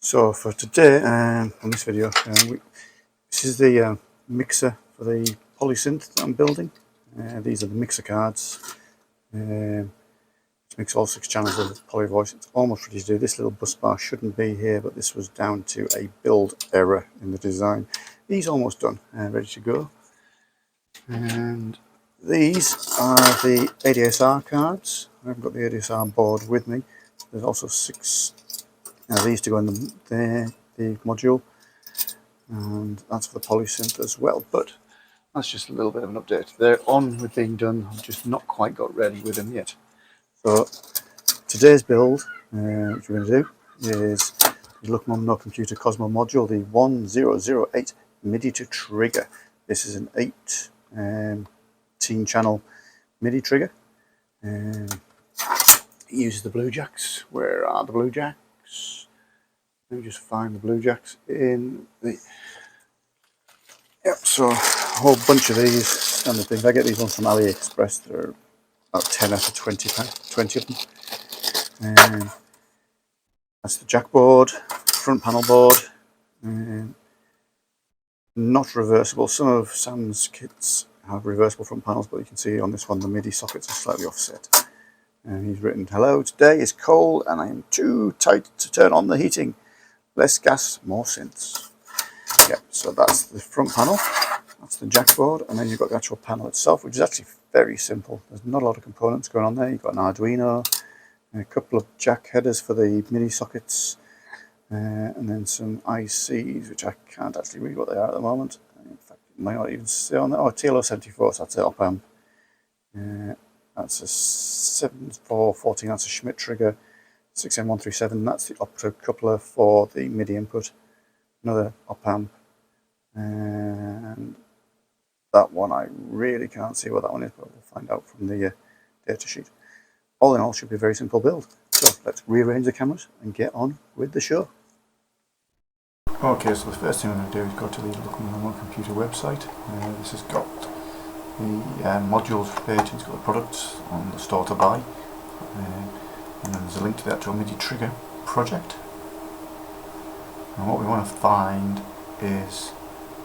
So for today, on this video, this is the mixer for the polysynth that I'm building. These are the mixer cards. To mix all 6 channels of poly voice. It's almost ready to do. This little bus bar shouldn't be here, but this was down to a build error in the design. These almost done, ready to go. And these are the ADSR cards. I haven't got the ADSR board with me. There's also 6 these to go in the module, and that's for the polysynth as well. But that's just a little bit of an update. They're on with being done. I've just not quite got ready with them yet. So today's build, which we're going to do, is the Look Mum No Computer Kosmo module, the 1008 Midi to trigger. This is an 18 channel Midi trigger. It uses the blue jacks. Where are the blue jacks? Let me just find the blue jacks in the... Yep, so a whole bunch of these standard things. I get these ones from AliExpress. They're about 10 out of 20 of them. And that's the jack board, front panel board. Not reversible. Some of Sam's kits have reversible front panels, but you can see on this one the MIDI sockets are slightly offset. And he's written, "Hello, today is cold and I am too tight to turn on the heating. Less gas, more synths." Yep, so that's the front panel. That's the jack board, and then you've got the actual panel itself, which is actually very simple. There's not a lot of components going on there. You've got an Arduino, a couple of jack headers for the MIDI sockets, and then some ICs, which I can't actually read what they are at the moment. In fact, it might not even say on there. Oh, TLO74, so that's an op amp. That's a 7414, that's a Schmidt trigger. 6M137, that's the opto coupler for the MIDI input. Another op amp. And that one, I really can't see what that one is, but we'll find out from the data sheet. All in all, should be a very simple build. So let's rearrange the cameras and get on with the show. Okay, so the first thing I'm going to do is go to the Look Mum Computer website. This has got the modules page, it's got the products on the store to buy, and then there's a link to the actual MIDI trigger project. And what we want to find is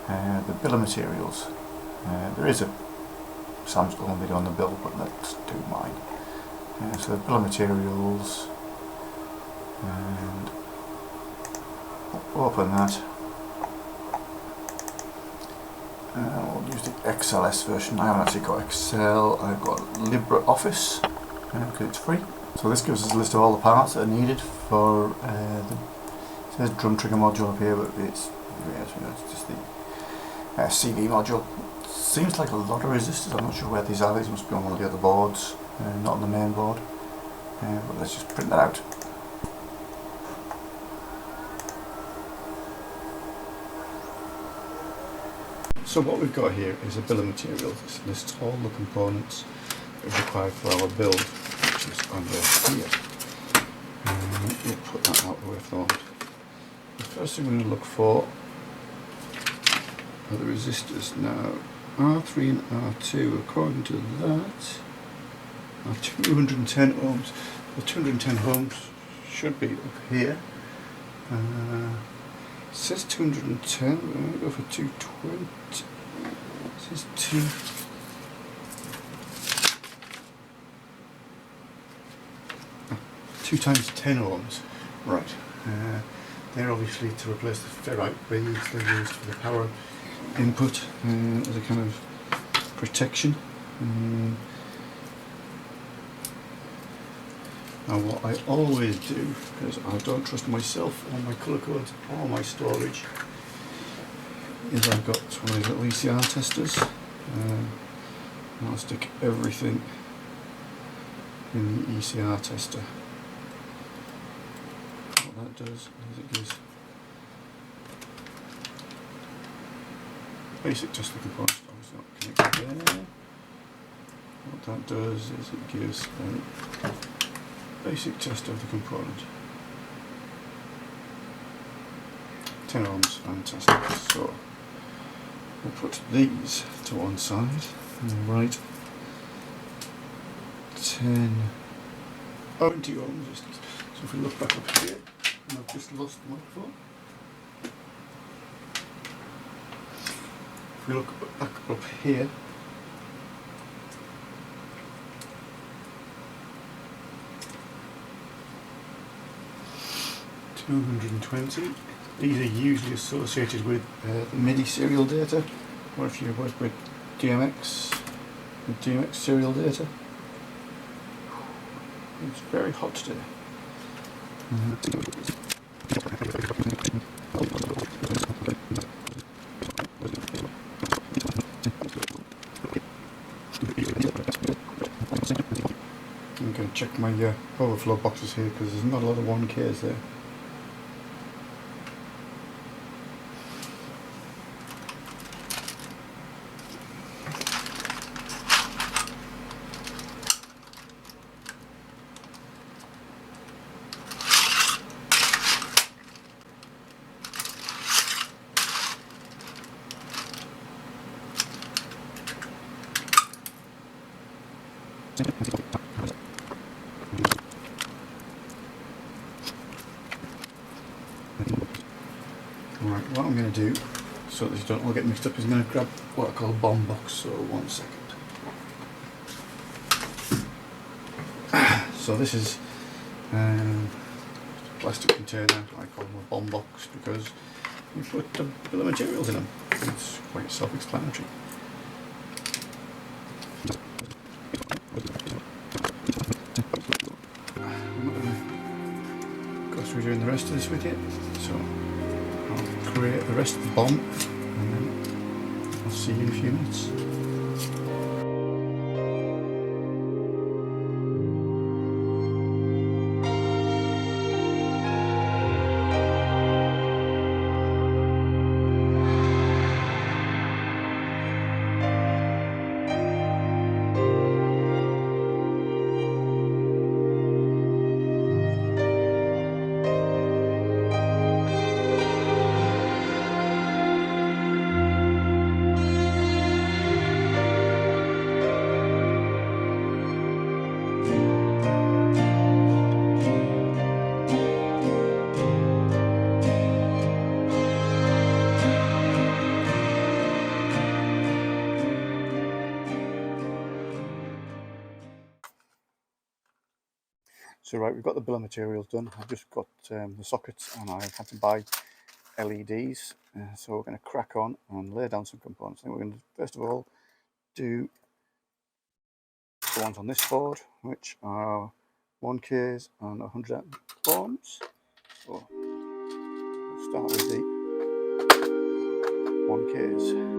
the bill of materials. There is a Sam's own video on the bill, but let's do mine. So the bill of materials, and open that. We'll use the XLS version. I haven't actually got Excel, I've got LibreOffice because it's free. So this gives us a list of all the parts that are needed for it says drum trigger module up here, but it's just the CV module. Seems like a lot of resistors. I'm not sure where these are. These must be on one of the other boards, not on the main board. But let's just print that out. So what we've got here is a bill of materials. This lists all the components that are required for our build, which is under here. We'll put that out the way for the moment. The first thing we're going to look for are the resistors. Now, R3 and R2, according to that, are 210 ohms. The 210 ohms should be up here. It says 210, we're going to go for 220. It says 2 times 10 ohms. Right. They're obviously to replace the ferrite beads they're used for the power input as a kind of protection. Now what I always do, because I don't trust myself or my colour codes or my storage, is I've got one of these little ECR testers. I'll stick everything in the ECR tester. What that does is it gives basic test of the components. Obviously not connected there. What that does is it gives a basic test of the component. 10 ohms, fantastic. So we'll put these to one side and write 20 ohm resistance. So if we look back up here, and I've just lost the microphone. If we look back up here, $220. These are usually associated with the Midi serial data, or if you work with DMX serial data. It's very hot today. I'm going to check my overflow boxes here because there's not a lot of 1Ks there. Right, what I'm going to do, so that you don't all get mixed up, is I'm going to grab what I call a bomb box, so 1 second. So this is a plastic container. I call them a bomb box because you put the bill of materials in them. It's quite self-explanatory. I'm not going to go through doing the rest of this with you, so I'll create the rest of the bomb and then I'll see you in a few minutes. So right, we've got the bill of materials done. I've just got the sockets and I had to buy LEDs. So we're going to crack on and lay down some components. I think we're going to first of all do the ones on this board, which are 1Ks and 100 ohms. So we'll start with the 1Ks.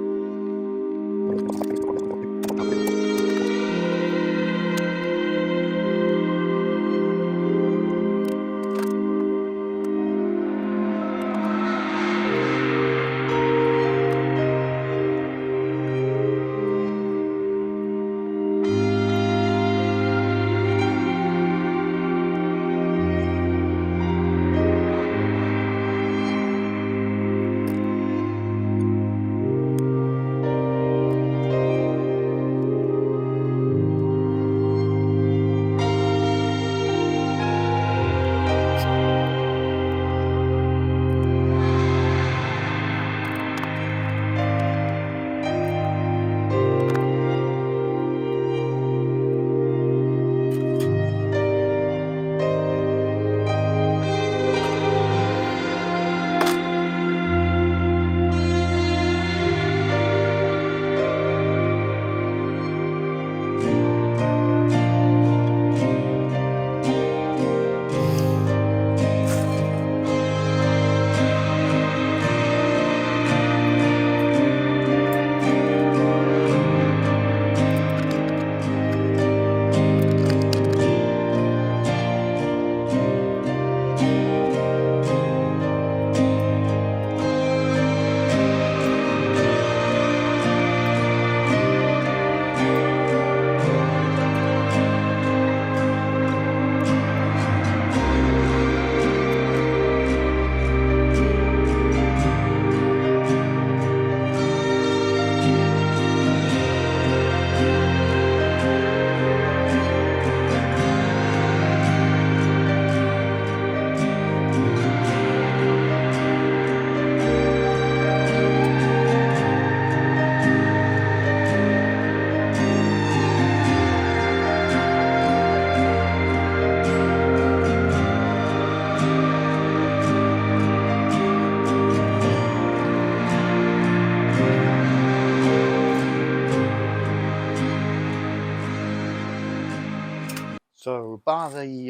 the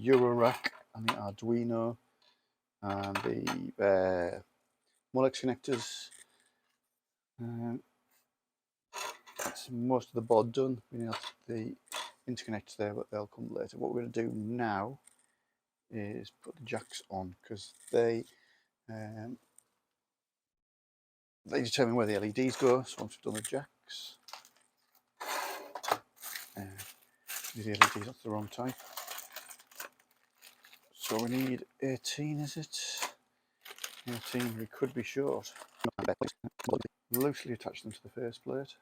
Eurorack and the Arduino and the Molex connectors. That's most of the board done. We need the interconnectors there, but they'll come later. What we're going to do now is put the jacks on, because they determine where the LEDs go. So once we've done the jacks, the LEDs, that's the wrong type. So we need 18, is it? 18, we could be short. Loosely attach them to the faceplate.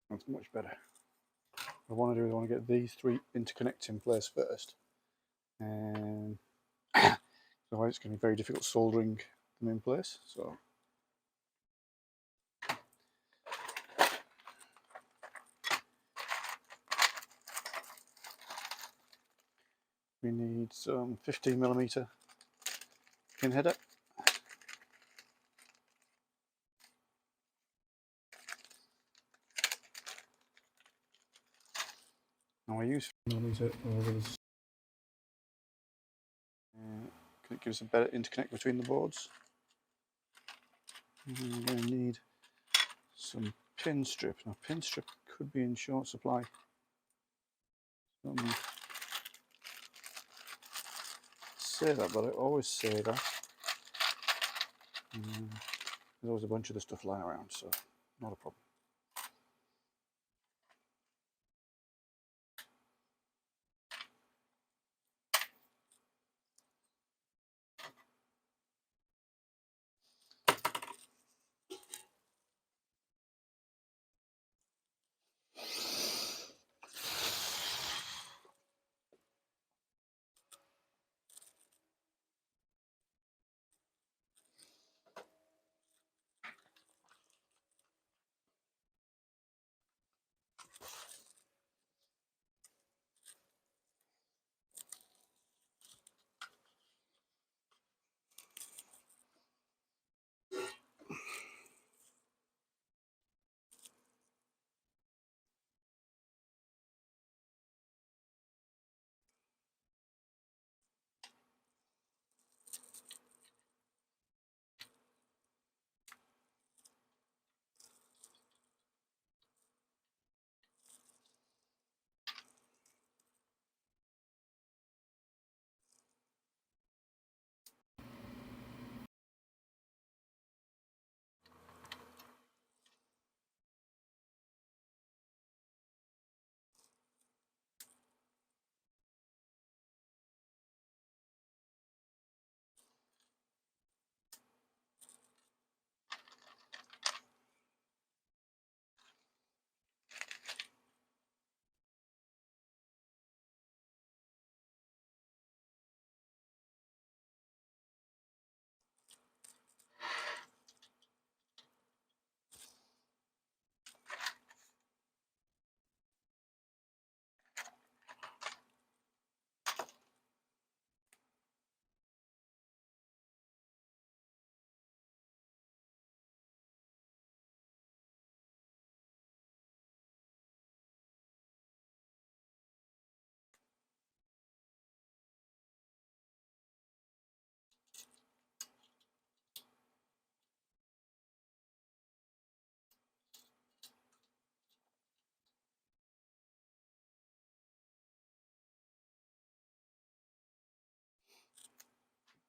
That's much better. What I want to do is I want to get these three interconnects in place first. Otherwise it's going to be very difficult soldering them in place. So we need some 15mm pin header. Now I use 15mm over this. Can it give us a better interconnect between the boards? I'm going to need some pin strip. Now pin strip could be in short supply. Say that, but I always say that. There's always a bunch of the stuff lying around, so not a problem.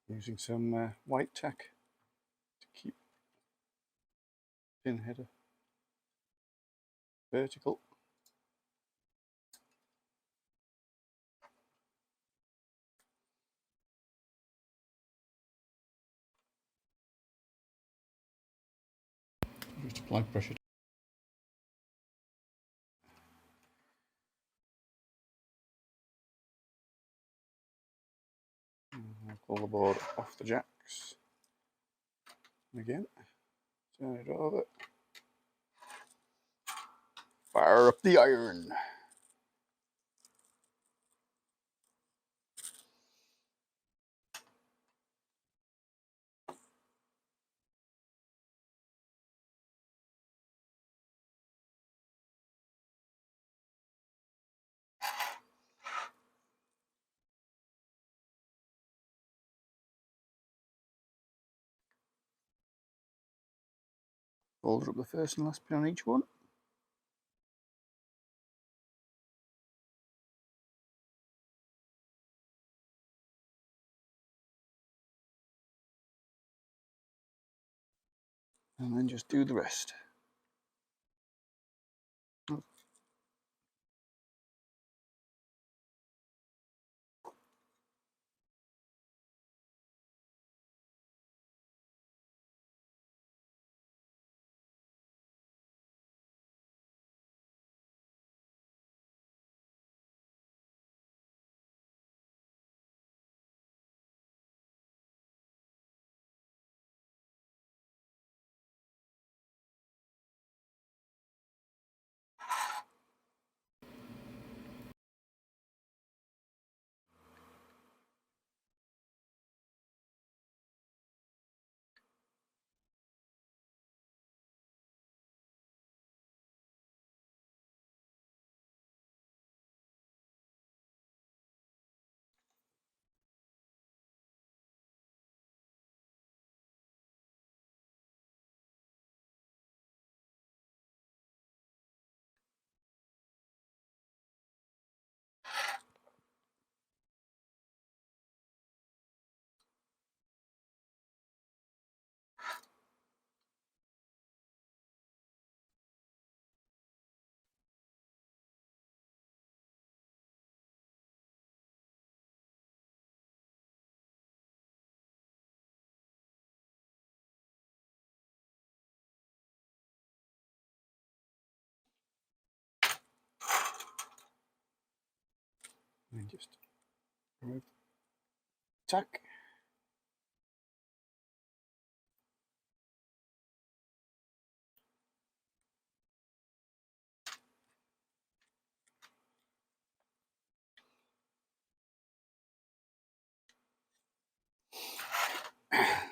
Using some white tack to keep pin header vertical. Just apply pressure. I'll pull the board off the jacks. And again, turn it over. Fire up the iron. Solder up the first and last pin on each one. And then just do the rest. And just remove tack.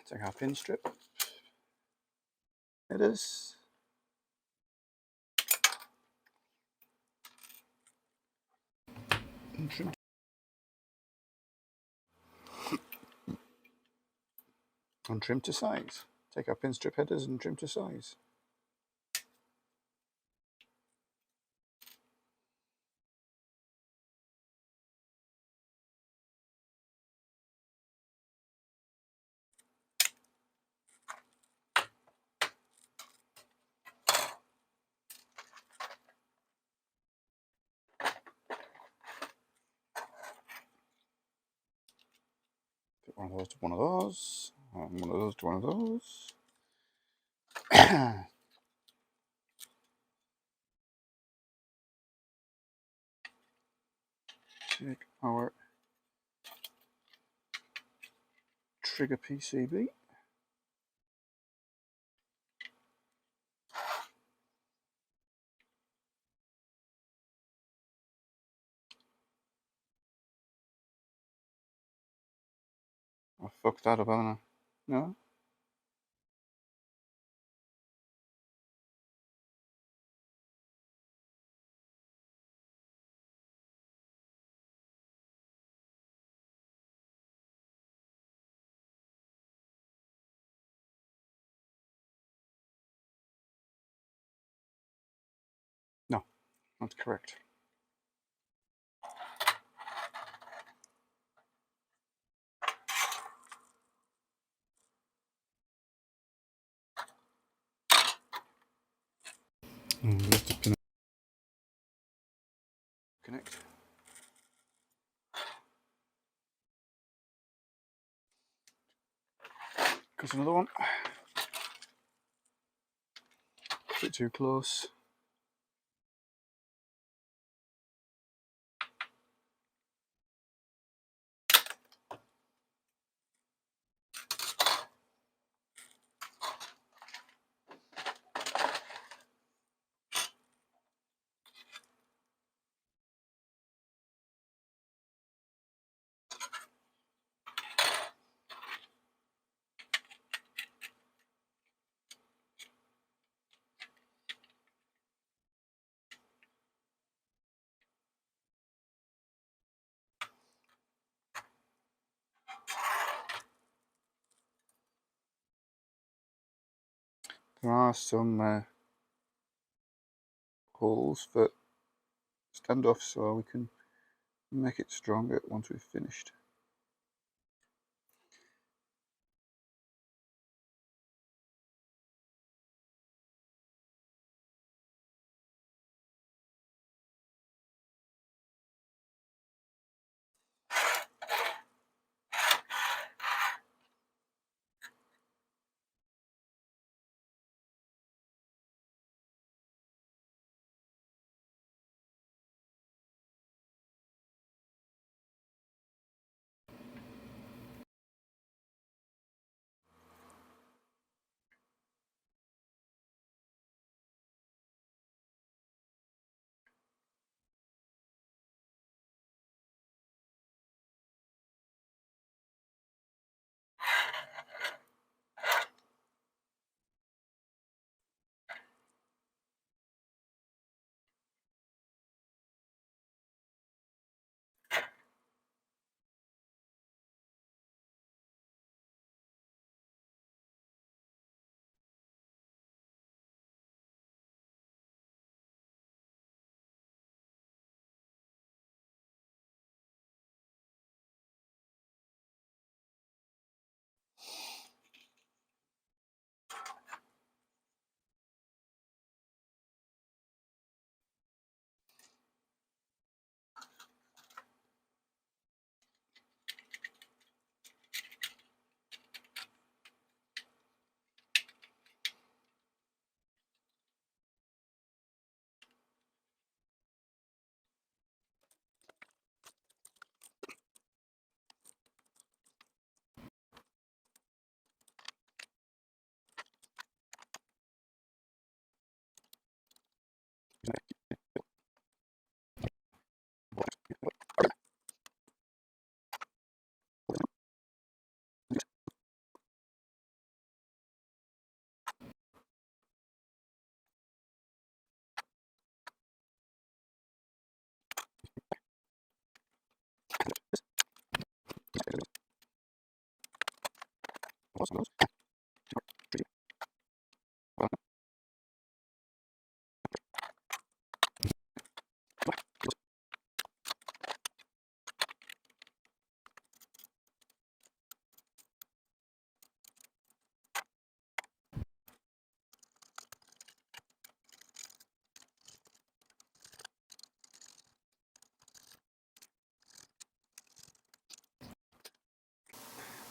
Take our pin strip. It is. And trim. And trim to size. Take our pin strip headers and trim to size. Fit one of those to one of those, and one of those to one of those. Take our trigger PCB. I fucked that up, haven't I? No? No, that's correct. Lift the pin. Connect. Cut another one. A bit too close. There are some holes that stand off, so we can make it stronger once we've finished.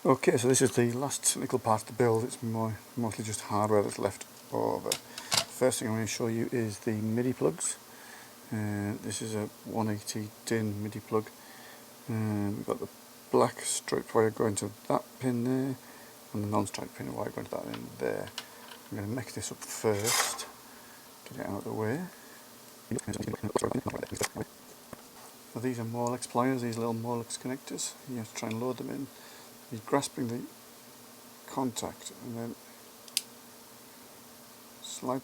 Okay, so this is the last technical part of the build. It's mostly just hardware that's left over. First thing I'm going to show you is the Midi plugs. This is a 180 DIN Midi plug. We've got the black striped wire going to that pin there, and the non-striped pin wire going to that in there. I'm going to mix this up first, get it out of the way. So these are Molex pliers, these little Molex connectors. You have to try and load them in. You're grasping the contact and then slide.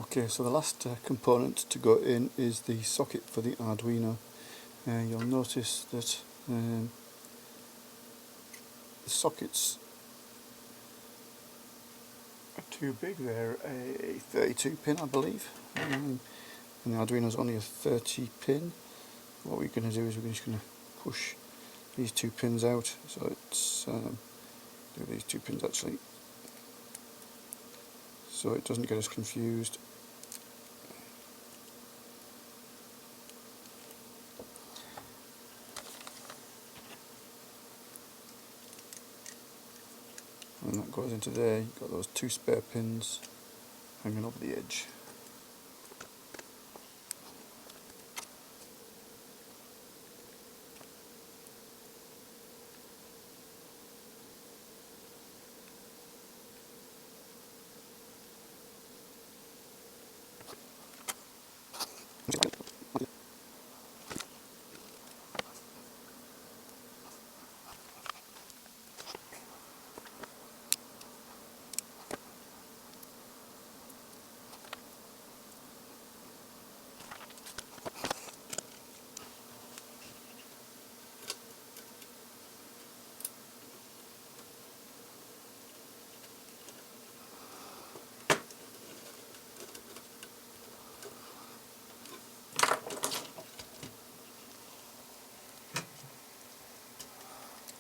Okay, so the last component to go in is the socket for the Arduino. You'll notice that the sockets are too big. They're a 32 pin, I believe, and the Arduino's only a 30 pin. What we're going to do is we're just going to push these two pins out, so it's do these two pins actually, so it doesn't get us confused. And that goes into there. You've got those two spare pins hanging over the edge.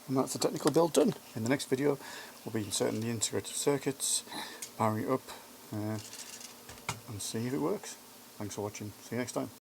And that's the technical build done. In the next video we'll be inserting the integrated circuits, powering it up and see if it works. Thanks for watching. See you next time.